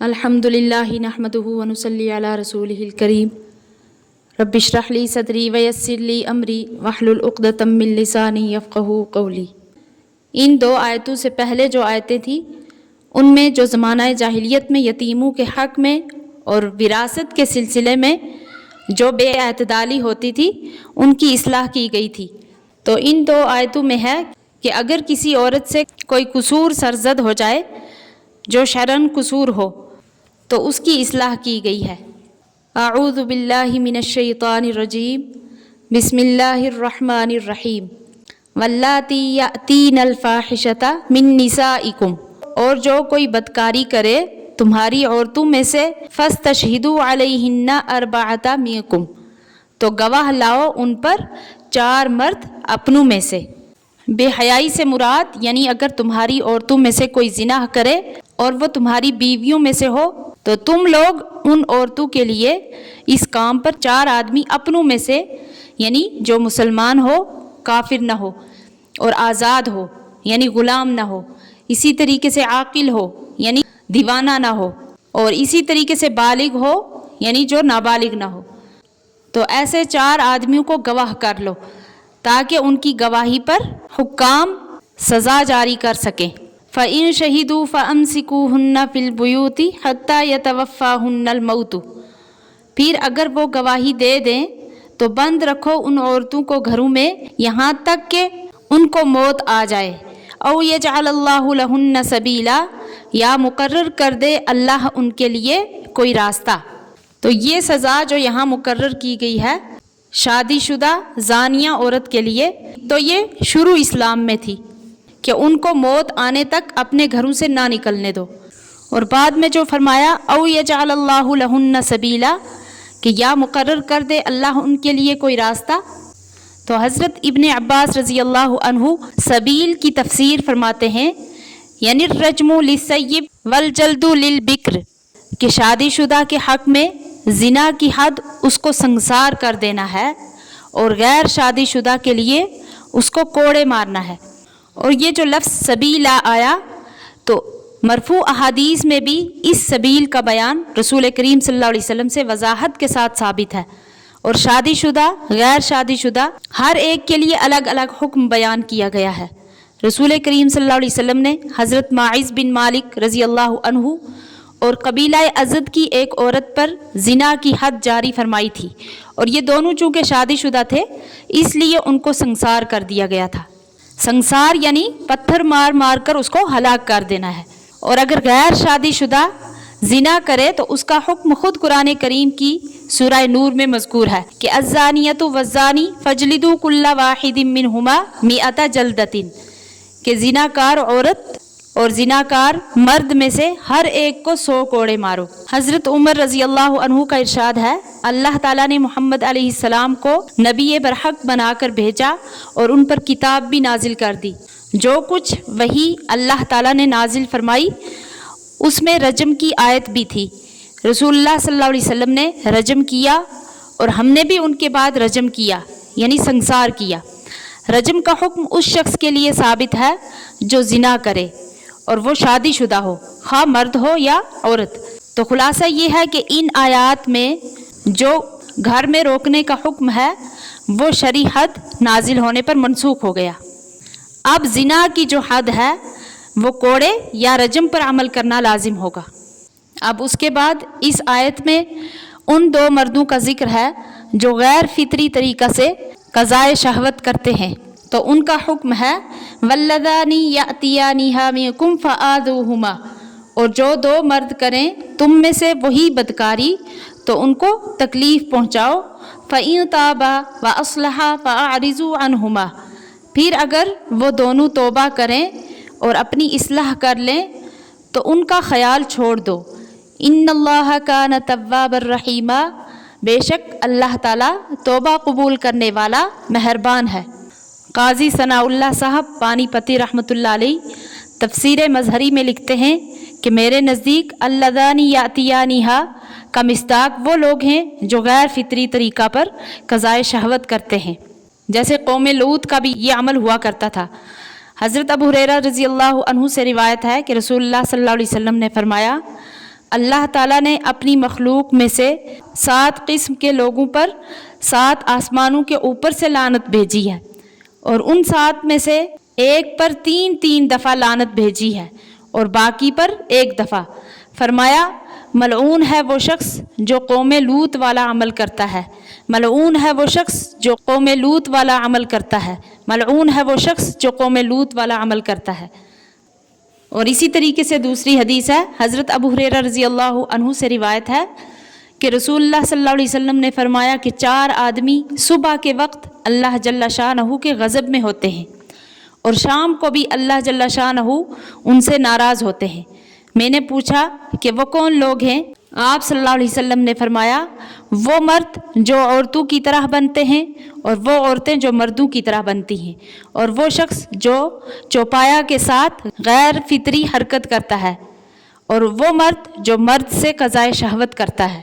الحمدللہ نحمدہ ونصلی علی رسولہ الکریم رب اشرح لی صدری ویسر لی امری واحلل عقدۃ من لسانی یفقہوا قولی۔ ان دو آیتوں سے پہلے جو آیتیں تھیں ان میں جو زمانہ جاہلیت میں یتیموں کے حق میں اور وراثت کے سلسلے میں جو بے اعتدالی ہوتی تھی ان کی اصلاح کی گئی تھی۔ تو ان دو آیتوں میں ہے کہ اگر کسی عورت سے کوئی قصور سرزد ہو جائے جو شرعاً قصور ہو تو اس کی اصلاح کی گئی ہے۔ اعوذ باللہ من الشیطان الرجیم، بسم اللہ الرحمن الرحیم۔ واللاتی یأتین الفاحشۃ من نسائکم، اور جو کوئی بدکاری کرے تمہاری عورتوں میں سے، فاستشہدوا علیہن اربعۃ منکم، تو گواہ لاؤ ان پر 4 مرد اپنوں میں سے۔ بے حیائی سے مراد یعنی اگر تمہاری عورتوں میں سے کوئی زنا کرے اور وہ تمہاری بیویوں میں سے ہو تو تم لوگ ان عورتوں کے لیے اس کام پر 4 آدمی اپنوں میں سے، یعنی جو مسلمان ہو، کافر نہ ہو، اور آزاد ہو یعنی غلام نہ ہو، اسی طریقے سے عاقل ہو یعنی دیوانہ نہ ہو، اور اسی طریقے سے بالغ ہو یعنی جو نابالغ نہ ہو، تو ایسے 4 آدمیوں کو گواہ کر لو تاکہ ان کی گواہی پر حکام سزا جاری کر سکیں۔ فَإِن شَهِدُوا فَأَمْسِكُوهُنَّ فِي الْبُيُوتِ حَتَّى يَتَوَفَّاهُنَّ الْمَوْتُ، پھر اگر وہ گواہی دے دیں تو بند رکھو ان عورتوں کو گھروں میں یہاں تک کہ ان کو موت آ جائے۔ او یجعل اللہ لہن سبیلا، یا مقرر کر دے اللہ ان کے لیے کوئی راستہ۔ تو یہ سزا جو یہاں مقرر کی گئی ہے شادی شدہ زانیہ عورت کے لیے، تو یہ شروع اسلام میں تھی کہ ان کو موت آنے تک اپنے گھروں سے نہ نکلنے دو، اور بعد میں جو فرمایا او یجعل اللہ لہن سبیلا کہ یا مقرر کر دے اللہ ان کے لیے کوئی راستہ، تو حضرت ابن عباس رضی اللہ عنہ سبیل کی تفسیر فرماتے ہیں یعنی الرجم للثیب والجلد للبکر، کہ شادی شدہ کے حق میں زنا کی حد اس کو سنسار کر دینا ہے اور غیر شادی شدہ کے لیے اس کو کوڑے مارنا ہے۔ اور یہ جو لفظ سبیلا آیا تو مرفوع احادیث میں بھی اس سبیل کا بیان رسول کریم صلی اللہ علیہ وسلم سے وضاحت کے ساتھ ثابت ہے، اور شادی شدہ غیر شادی شدہ ہر ایک کے لیے الگ الگ حکم بیان کیا گیا ہے۔ رسول کریم صلی اللہ علیہ وسلم نے حضرت ماعز بن مالک رضی اللہ عنہ اور قبیلہ ازد کی ایک عورت پر زنا کی حد جاری فرمائی تھی، اور یہ دونوں چونکہ شادی شدہ تھے اس لیے ان کو سنسار کر دیا گیا تھا۔ سنسار یعنی پتھر مار مار کر اس کو ہلاک کر دینا ہے، اور اگر غیر شادی شدہ زنا کرے تو اس کا حکم خود قرآن کریم کی سورہ نور میں مذکور ہے کہ الزانیۃ والزانی فاجلدوا کل واحد منہما 100 جلدۃ، کہ زناکار عورت اور زناکار مرد میں سے ہر ایک کو 100 کوڑے مارو۔ حضرت عمر رضی اللہ عنہ کا ارشاد ہے اللہ تعالیٰ نے محمد علیہ السلام کو نبی برحق بنا کر بھیجا اور ان پر کتاب بھی نازل کر دی۔ جو کچھ وحی اللہ تعالیٰ نے نازل فرمائی اس میں رجم کی آیت بھی تھی۔ رسول اللہ صلی اللہ علیہ وسلم نے رجم کیا اور ہم نے بھی ان کے بعد رجم کیا یعنی سنسار کیا۔ رجم کا حکم اس شخص کے لیے ثابت ہے جو زنا کرے اور وہ شادی شدہ ہو، خواہ مرد ہو یا عورت۔ تو خلاصہ یہ ہے کہ ان آیات میں جو گھر میں روکنے کا حکم ہے وہ شرعی حد نازل ہونے پر منسوخ ہو گیا۔ اب زنا کی جو حد ہے وہ کوڑے یا رجم پر عمل کرنا لازم ہوگا۔ اب اس کے بعد اس آیت میں ان 2 مردوں کا ذکر ہے جو غیر فطری طریقہ سے قضائے شہوت کرتے ہیں، تو ان کا حکم ہے واللذانی یأتیانہا منکم فآذوہما، اور جو 2 مرد کریں تم میں سے وہی بدکاری تو ان کو تکلیف پہنچاؤ۔ فإن تابا وأصلحا فأعرضوا عنہما، پھر اگر وہ دونوں توبہ کریں اور اپنی اصلاح کر لیں تو ان کا خیال چھوڑ دو۔ ان اللہ کان توابا رحیما، بے شک اللہ تعالیٰ توبہ قبول کرنے والا مہربان ہے۔ قاضی ثناء اللہ صاحب پانی پتی رحمۃ اللہ علیہ تفسیر مظہری میں لکھتے ہیں کہ میرے نزدیک اللذانی یأتیانہا کا مصداق وہ لوگ ہیں جو غیر فطری طریقہ پر قضائے شہوت کرتے ہیں، جیسے قوم لوط کا بھی یہ عمل ہوا کرتا تھا۔ حضرت ابو ہریرہ رضی اللہ عنہ سے روایت ہے کہ رسول اللہ صلی اللہ علیہ وسلم نے فرمایا اللہ تعالیٰ نے اپنی مخلوق میں سے 7 قسم کے لوگوں پر 7 آسمانوں کے اوپر سے لعنت بھیجی ہے، اور ان 7 میں سے ایک پر 3 دفعہ لعنت بھیجی ہے اور باقی پر 1 دفعہ۔ فرمایا ملعون ہے وہ شخص جو قوم لوط والا عمل کرتا ہے، ملعون ہے وہ شخص جو قوم لوط والا عمل کرتا ہے، ملعون ہے وہ شخص جو قوم لوط والا عمل کرتا ہے۔ اور اسی طریقے سے دوسری حدیث ہے، حضرت ابو ہریرہ رضی اللہ عنہ سے روایت ہے کہ رسول اللہ صلی اللہ علیہ وسلم نے فرمایا کہ 4 آدمی صبح کے وقت اللہ جل شانہ کے غضب میں ہوتے ہیں اور شام کو بھی اللہ جل شانہ ان سے ناراض ہوتے ہیں۔ میں نے پوچھا کہ وہ کون لوگ ہیں؟ آپ صلی اللہ علیہ وسلم نے فرمایا وہ مرد جو عورتوں کی طرح بنتے ہیں اور وہ عورتیں جو مردوں کی طرح بنتی ہیں، اور وہ شخص جو چوپایا کے ساتھ غیر فطری حرکت کرتا ہے، اور وہ مرد جو مرد سے قضائے شہوت کرتا ہے۔